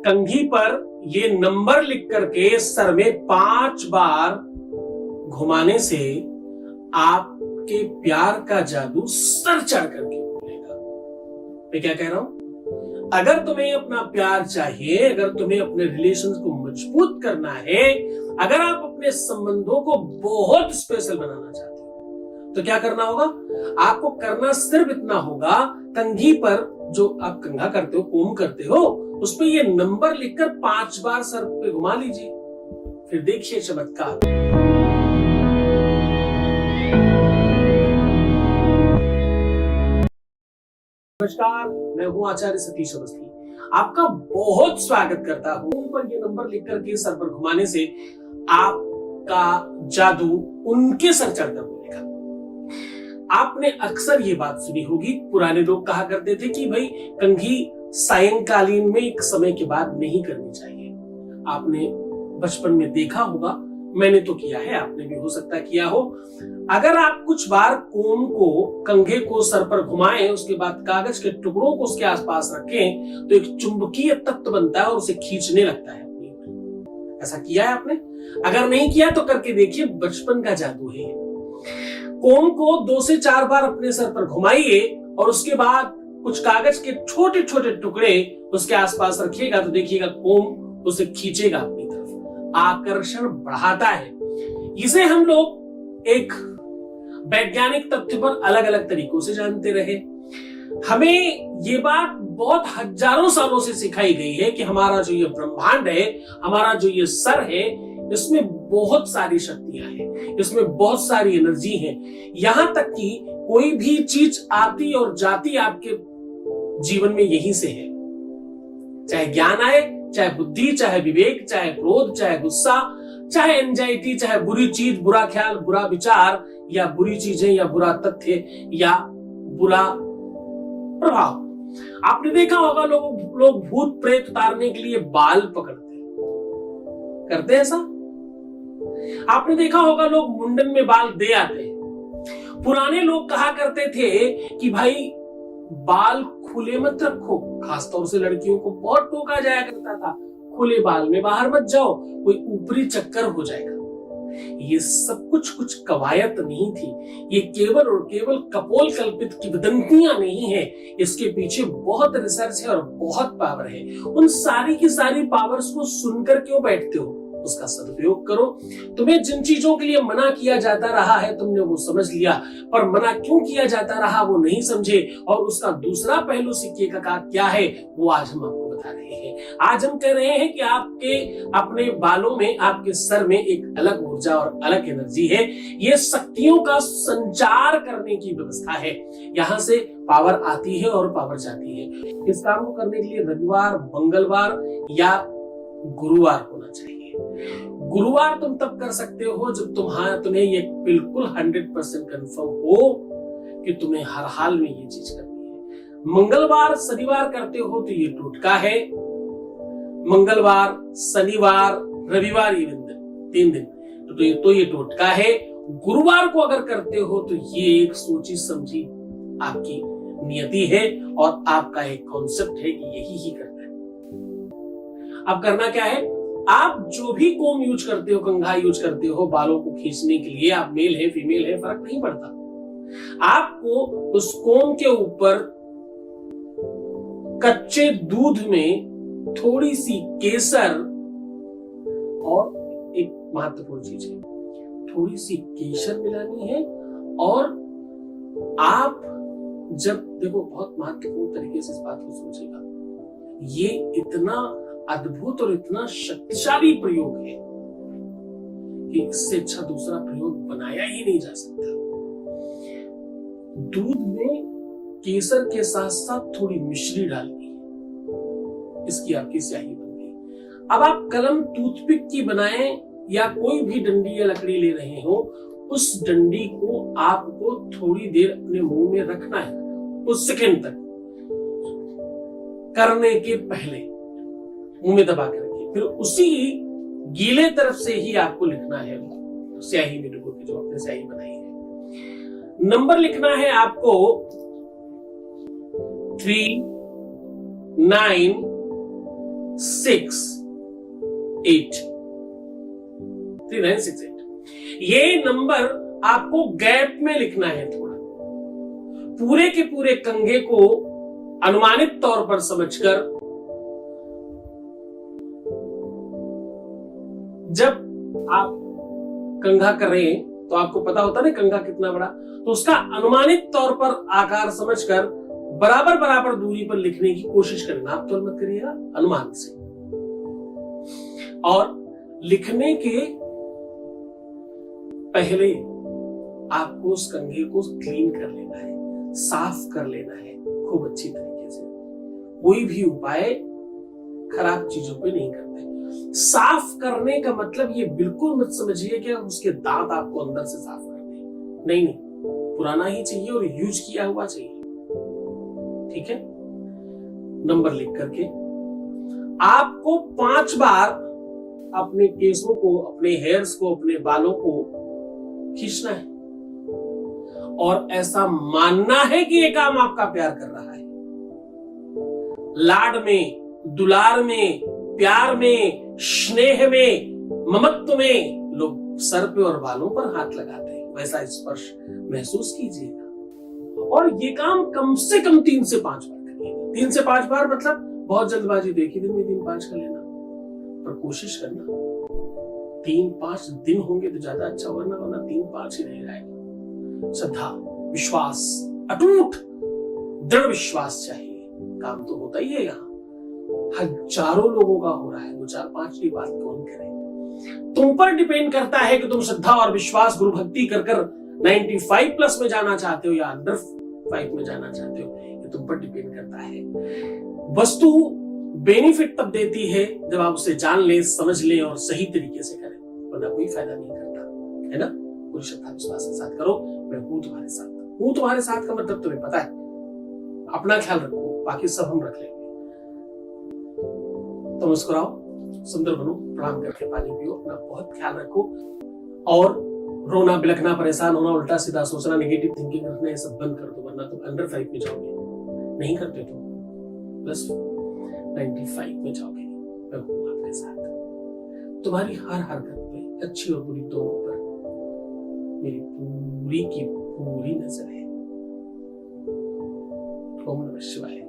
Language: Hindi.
कंघी पर ये नंबर लिख करके सर में 5 बार घुमाने से आपके प्यार का जादू सर चढ़ करके बोलेगा। मैं क्या कह रहा हूं? अगर तुम्हें अपना प्यार चाहिए, अगर तुम्हें अपने रिलेशंस को मजबूत करना है, अगर आप अपने संबंधों को बहुत स्पेशल बनाना चाहते हो, तो क्या करना होगा? आपको करना सिर्फ इतना होगा, कंघी पर जो आप कंघा करते हो, कोम करते हो, उस पर ये नंबर लिखकर 5 बार सर पे घुमा लीजिए, फिर देखिए चमत्कार। नमस्कार, मैं हूं आचार्य सतीश अवस्थी। आपका बहुत स्वागत करता हूं। पर ये नंबर लिख करके सर पर घुमाने से आपका जादू उनके सर चढ़कर बोलेगा। आपने अक्सर ये बात सुनी होगी, पुराने लोग कहा करते थे कि भाई कंघी सायंकालीन में एक समय के बाद नहीं करनी चाहिए। आपने बचपन में देखा होगा, मैंने तो किया है, आपने भी हो सकता किया हो। अगर आप कुछ बार कोम को, कंघे को सर पर घुमाएं, उसके बाद कागज के टुकड़ों को उसके आसपास रखें, तो एक चुंबकीय तत्व बनता है और उसे खींचने लगता है अपनी ओर। ऐसा किया है आपने? अगर नहीं किया तो करके देखिए, बचपन का जादू है। कोम को 2 से 4 बार अपने सर पर घुमाइए और उसके बाद कुछ कागज के छोटे छोटे टुकड़े उसके आसपास रखिएगा, तो देखिएगा कोम उसे खींचेगा अपनी तरफ, आकर्षण बढ़ाता है। इसे हम लोग एक वैज्ञानिक तथ्य पर अलग अलग तरीकों से जानते रहे। हमें ये बात बहुत हजारों सालों से सिखाई गई है कि हमारा जो ये ब्रह्मांड है, हमारा जो ये सर है, इसमें बहुत सारी शक्तियां हैं, इसमें बहुत सारी एनर्जी है। यहां तक कि कोई भी चीज आती और जाती आपके जीवन में यहीं से है। चाहे ज्ञान आए, चाहे बुद्धि, चाहे विवेक, चाहे क्रोध, चाहे गुस्सा, चाहे एंजाइटी, चाहे बुरी चीज, बुरा ख्याल, बुरा विचार, या बुरी चीजें, या बुरा तथ्य, या बुरा प्रभाव। आपने देखा होगा लोग भूत प्रेत उतारने के लिए बाल पकड़ते हैं, करते हैं ऐसा? आपने देखा होगा लोग मुंडन में बाल दे आते हैं। पुराने लोग कहा करते थे कि भाई बाल खुले मत रखो, खासतौर से लड़कियों को बहुत टोका जाया करता था, खुले बाल में बाहर मत जाओ, कोई ऊपरी चक्कर हो जाएगा। ये सब कुछ कवायद नहीं थी, ये केवल और केवल कपोल कल्पित किंवदंतियां नहीं है। इसके पीछे बहुत रिसर्च है और बहुत पावर है। उन सारी की सारी पावर्स को सुनकर क्यों बैठते हो? उसका सदुपयोग करो। तुम्हें जिन चीजों के लिए मना किया जाता रहा है, तुमने वो समझ लिया, पर मना क्यों किया जाता रहा वो नहीं समझे, और उसका दूसरा पहलू सिक्के का क्या है वो आज हम आपको बता रहे हैं। आज हम कह रहे हैं कि आपके अपने बालों में, आपके सर में एक अलग ऊर्जा और अलग एनर्जी है। ये शक्तियों का संचार करने की व्यवस्था है। यहाँ से पावर आती है और पावर जाती है। इस काम को करने के लिए रविवार, मंगलवार या गुरुवार होना चाहिए। गुरुवार तुम तब कर सकते हो जब तुम्हें ये बिल्कुल 100% कंफर्म हो कि तुम्हें हर हाल में ये चीज करनी है। मंगलवार, शनिवार करते हो तो ये टोटका है। मंगलवार, शनिवार, रविवार, ये 3 दिन तो ये टोटका है। गुरुवार को अगर करते हो तो ये एक सोची समझी आपकी नियति है और आपका एक कॉन्सेप्ट है कि यही ही करना है। अब करना क्या है? आप जो भी कोम यूज करते हो, कंघा यूज करते हो बालों को खींचने के लिए, आप मेल है फीमेल है फर्क नहीं पड़ता। आपको उस कोम के ऊपर कच्चे दूध में थोड़ी सी केसर, और एक महत्वपूर्ण चीज है, थोड़ी सी केसर मिलानी है। और आप जब देखो, बहुत महत्वपूर्ण तरीके से इस बात को सोचेगा, ये इतना अद्भुत और इतना शक्तिशाली प्रयोग है कि इससे अच्छा दूसरा प्रयोग बनाया ही नहीं जा सकता। दूध में केसर के साथ साथ थोड़ी मिश्री डालनी है, इसकी आपकी स्याही बन गई। अब आप कलम टूथपिक की बनाएं या कोई भी डंडी या लकड़ी ले रहे हो, उस डंडी को आपको थोड़ी देर अपने मुंह में रखना है, कुछ सेकंड तक। करने के पहले मुंह में दबा के रखिए, फिर उसी गीले तरफ से ही आपको लिखना है स्याही में डुबो के, जो आपने स्याही बनाई है। नंबर लिखना है आपको 3, 9, 3968 3968। ये नंबर आपको गैप में लिखना है। थोड़ा पूरे के पूरे कंघे को अनुमानित तौर पर समझकर जब आप कंघा कर रहे हैं तो आपको पता होता है ना कंघा कितना बड़ा, तो उसका अनुमानित तौर पर आकार समझकर बराबर बराबर दूरी पर लिखने की कोशिश करें। नाप तोल मत करिएगा, अनुमान से। और लिखने के पहले आपको उस कंघे को क्लीन कर लेना है, साफ कर लेना है खूब अच्छी तरीके से। कोई भी उपाय खराब चीजों पे नहीं करते। साफ करने का मतलब ये बिल्कुल मत समझिए कि उसके दांत आपको अंदर से साफ करने, नहीं नहीं, पुराना ही चाहिए और यूज किया हुआ चाहिए। ठीक है, नंबर लिख करके आपको 5 बार अपने केसों को, अपने हेयर्स को, अपने बालों को खींचना है और ऐसा मानना है कि ये काम आपका प्यार कर रहा है। लाड में, दुलार में, प्यार में, स्नेह में, ममत्व में लोग सर पे और बालों पर हाथ लगाते हैं, वैसा स्पर्श महसूस कीजिएगा। और ये काम कम से कम 3 से 5 बार करिएगा। 3 से 5 बार मतलब बहुत जल्दबाजी देखी दिन में 3-5 कर लेना, पर कोशिश करना 3-5 दिन होंगे तो ज्यादा अच्छा होगा, वरना 3-5 ही रह जाएगा। श्रद्धा, विश्वास, अटूट दृढ़ विश्वास चाहिए। काम तो होता ही है, यहाँ हजारों लोगों का हो रहा है, 2-4-5 की बात कौन करे। तुम पर डिपेंड करता है कि तुम श्रद्धा और विश्वास, गुरु भक्ति कर 95+ में जाना चाहते हो या अंडर 5 में जाना चाहते हो, ये तुम पर डिपेंड करता है। वस्तु बेनिफिट तब देती है जब आप उसे जान ले, समझ ले और सही तरीके से करें, वरना कोई फायदा नहीं करता है ना। पूरी श्रद्धा विश्वास के साथ करो। मैं हूं तुम्हारे साथ। हूं तुम्हारे साथ का मतलब तुम्हें पता है। अपना ख्याल रखो, बाकी सब हम रख लेंगे। तो मुस्कुराओ, सुंदर बनो, प्रणाम करके पानी पियो, अपना बहुत ख्याल रखो। और रोना, बिलखना, परेशान होना, उल्टा सीधा सोचना, नेगेटिव थिंकिंग रखना, ये सब बंद कर दो, वरना तुम अंडर 5 में जाओगे। नहीं करते तो प्लस 95 में जाओगे। मैं हूं आपके साथ। तुम्हारी हर हरकत पे, अच्छी और बुरी दोनों पर, मेरी पूरी की पूरी नजर है। ओम नमः शिवाय।